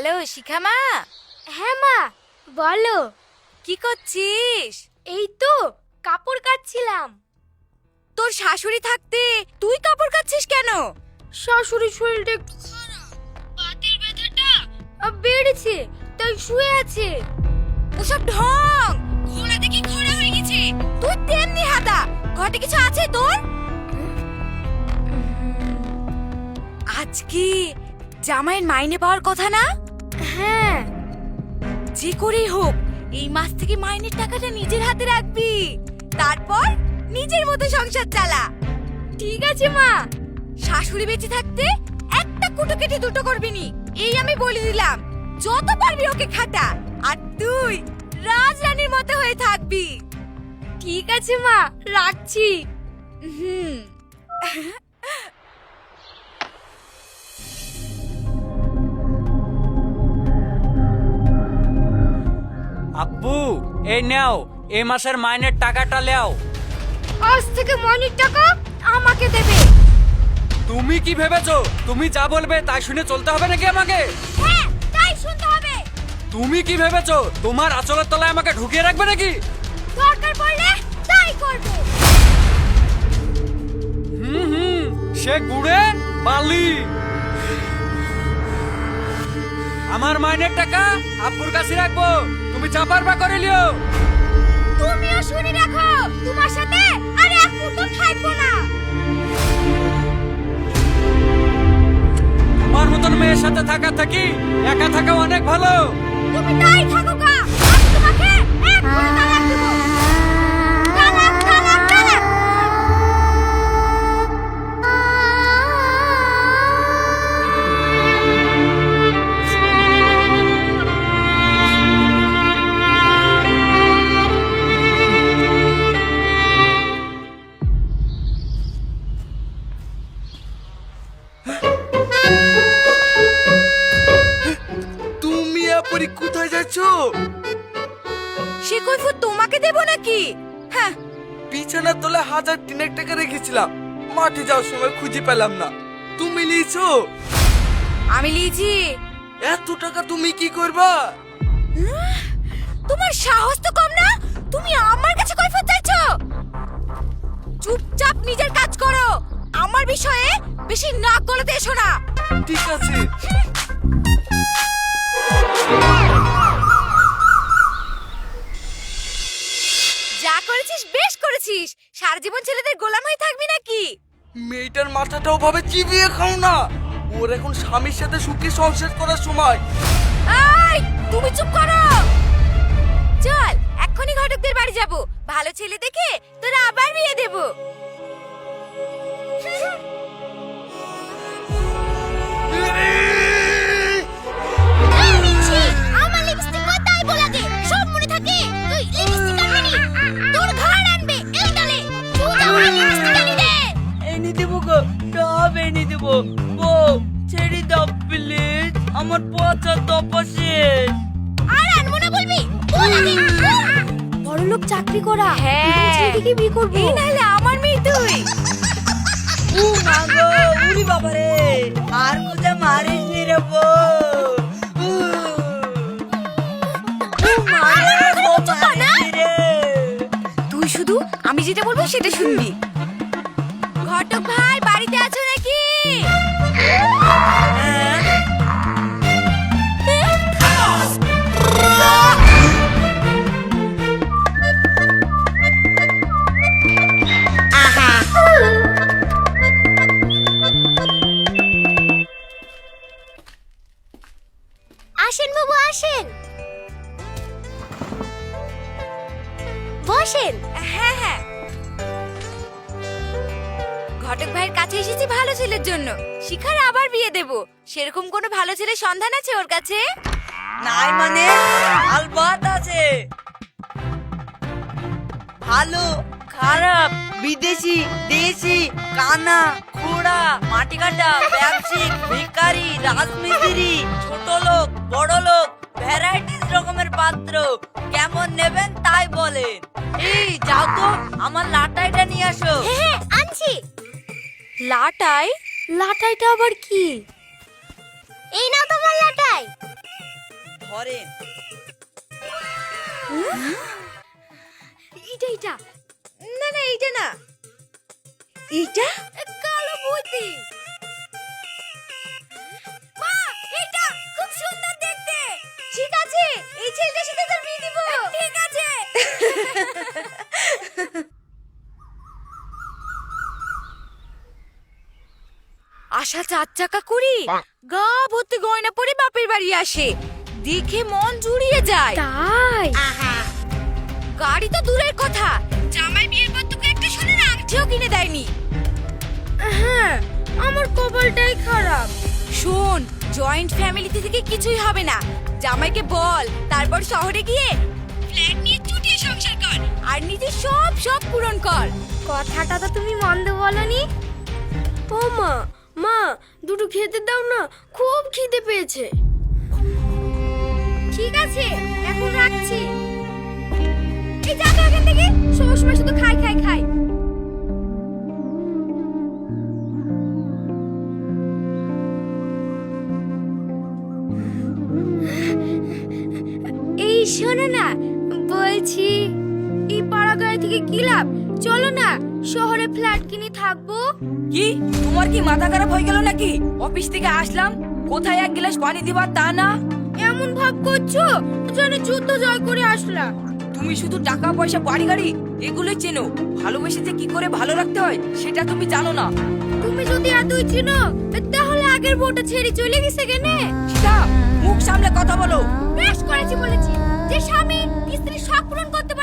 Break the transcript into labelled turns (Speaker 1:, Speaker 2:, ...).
Speaker 1: Hello শিখা মা।
Speaker 2: হ্যাঁ মা বলো।
Speaker 1: কি করছিস?
Speaker 2: এই তো কাপড় কাচ্ছিলাম।
Speaker 1: তোর শাশুড়ি থাকতে তুই কাপড় কাচ্ছিস কেন?
Speaker 2: শাশুড়ির শরীরটা একটু খারাপ, বাতের ব্যথাটা বেড়েছে, তাই শুয়ে আছে।
Speaker 1: ওসব ঢং, ঘোড়া দেখি ঘোড়া হয়ে গেছে। তুই তেমনি হাদা, ঘটে কিছু আছে তোর? আজ কি জামাইয়ের মাইনে পাওয়ার কথা না?
Speaker 2: হ্যাঁ।
Speaker 1: যে করেই হোক এই মাস থেকে মাইনের টাকাটা নিজের হাতে রাখবি, তারপর নিজের মতো সংসার চালা।
Speaker 2: ঠিক আছে মা।
Speaker 1: শাশুড়ি বেঁচে থাকতে একটা কুটো কেটে দুটো করবি নি, এই আমি বলে দিলাম। যত পারবি ওকে খাটা, আর তুই রাজরানীর মতো হয়ে থাকবি।
Speaker 2: ঠিক আছে মা, রাখছি।
Speaker 1: হুম।
Speaker 3: আব্বু এই নাও, এই মাসের মাইনের টাকাটা নাও।
Speaker 2: আজ থেকে মাইনের টাকা আমাকে দেবে।
Speaker 3: তুমি কি ভেবেছো তুমি যা বলবে তাই শুনে চলতে হবে নাকি আমাকে?
Speaker 2: হ্যাঁ, তাই শুনতে হবে।
Speaker 3: তুমি কি ভেবেছো তোমার আঁচলের তলায় আমাকে ঢুকিয়ে রাখবে নাকি?
Speaker 2: দরকার পড়লে তাই করব।
Speaker 3: হুম, সে গুড়ে বালি। আমার মাইনের টাকা আব্বুর কাছে রাখবো, তুমি চাপার বা করে লিও।
Speaker 2: তুমিও শুনে রাখো, তোমার সাথে আর এক মুঠো খাইবো না।
Speaker 3: তোমার মতন মেয়ের সাথে থাকা থাকি একা থাকা অনেক ভালো।
Speaker 2: তুমি তাই থাকো গা, আমি তোমাকে এক মুঠো তালাক দেব। তালাক, তালাক, তালাক।
Speaker 4: তুমি আপনি কোথায় যাচ্ছ?
Speaker 1: সে কৈফিয়ত তোমাকে দেব নাকি? হ্যাঁ,
Speaker 4: বিছানার তলায় 1000 টাকা রেখেছিলাম, মাঠে যাওয়ার সময় খুঁজে পেলাম না। তুমি নিয়েছো?
Speaker 1: আমি লিয়েছি।
Speaker 4: এত টাকা তুমি কি করবা?
Speaker 1: তোমার সাহস তো কম না, তুমি আমার কাছে কৈফিয়ত চাইছো? চুপচাপ নিজের কাজ করো, আমার বিষয়ে বেশি নাক গলাতে এসো না।
Speaker 4: ঠিক আছে।
Speaker 1: যা করেছিস বেশ করেছিস, সারা জীবন ছেলেদের গোলাম হয়ে থাকবি নাকি?
Speaker 4: মেয়েটার মাথাটাও ভাবে চিবিয়ে খাও না। ওর এখন স্বামীর সাথে সুখে সংসার করার সময়।
Speaker 1: এই তুমি চুপ করো। চল এক্ষুনি ঘটকদের বাড়ি যাব, ভালো ছেলে দেখে তোরা আবার বিয়ে দেব।
Speaker 2: এই মিছি, আমার লিপস্টিক কোথায় বলাগে? সব মনে থাকে। তুই লিপস্টিক আনবি, তোর ঘর আনবে এই ডালে। তুই আমার লিপস্টিক আনি দে।
Speaker 5: এনে দেবো গো, সব এনে দেবো। বউ ছেড়ে দাও প্লিজ, আমার পচা দপা শেষ।
Speaker 2: আর আনবো না বলবি? বলাগে। বড়লোক চাকরি করা।
Speaker 1: হ্যাঁ,
Speaker 2: ছেলেকে বিয়ে করব।
Speaker 1: এই নাহলে আমার মেয়ে তুই।
Speaker 5: ও মা গো, উরি বাবা রে, আর কোথা মারিস নি রে বউ। ও মা রে, বউ মারিস নি রে।
Speaker 1: তুই শুধু আমি যেটা বলবো সেটা শুনবি। ঘটক ভাই বাড়িতে আছো নাকি?
Speaker 5: হ্যাঁ?
Speaker 2: আসেন বাবু, আসেন। বসেন।
Speaker 1: হ্যাঁ হ্যাঁ, ঘটক ভাইয়ের কাছে এসেছি ভালো ছেলের জন্য। শিখার আবার বিয়ে দেব, সেরকম কোনো ভালো ছেলের সন্ধান আছে ওর কাছে?
Speaker 5: নাই মানে আলবাত আছে। ভালো, খারাপ, বিদেশি, দেশি, কানা, খোড়া, মাটি কাটা, ব্যবসায়িক, ভিখারি, রাজমিস্ত্রি, ছোট লোক, বড় লোক, ভ্যারাইটিস রকমের পাত্র। কেমন নেবেন তাই বলেন। এই যাও তো আমার লাটাইটা নিয়ে আসো।
Speaker 2: হ্যাঁ, আনছি।
Speaker 1: লাটাই?
Speaker 2: লাটাইটা আবার কি? এই নাও তোমার লাটাই।
Speaker 5: ধরেন।
Speaker 1: এটা না না এইটা না, এইটা কালো বইতে। মা এটা খুব সুন্দর দেখতে। ঠিক আছে, এই ছেলেটার সাথে তোর বিয়ে দিব। ঠিক আছে। আশা 4 চাকা করি গা ভর্তি গয়না পরে বাপের বাড়ি আসে, দেখে মন জুড়িয়ে যায়। তাই গাড়ি তো দূরের কথা, জামাই বিয়ের পর তোকে একটা সোনার আংটিও কিনে দেয়নি। হ্যাঁ, আমার কপালটাই খারাপ। শোন, জয়েন্ট ফ্যামিলিতে থেকে কিছুই হবে না। জামাইকে বল, তারপর শহরে গিয়ে ফ্ল্যাট নিয়ে চুটিয়ে সংসার কর আর নিজের সব শখ পূরণ কর। কথাটা তো তুমি মন্দ বলনি। ও মা, মা দুটো খেতে দাও না, খুব খিদে পেয়েছে। ঠিক আছে, এখন রাখছি। এই যাবে এখান থেকে, সবসময় শুধু খাই খাই খাই। এই শোনো না, বলছি এই পাড়াগাঁয়ে থেকে কি লাভ? চলো না শহরে ফ্ল্যাট কিনে থাকবো।
Speaker 5: কি তোমার কি মাথা খারাপ হয়ে গেল নাকি? অফিস থেকে আসলাম, কোথায় এক গ্লাস পানি দিবা তা না।
Speaker 1: এমন ভাব করছো যেন যুদ্ধ জয় করে আসলাম।
Speaker 5: তুমি শুধু টাকা পয়সা বাড়ি গাড়ি এগুলোই চেনো, ভালোবেসে যে কি করে ভালো রাখতে হয় সেটা তুমি জানো না।
Speaker 1: তুমি যদি এতই চিনো তাহলে আগের বউটা ছেড়ে চলে গেছে কেনে?
Speaker 5: সেটা মুখ সামলে কথা বলো।
Speaker 1: বেশ করেছি বলেছি, যে স্বামী স্ত্রীর শখ পূরণ করতে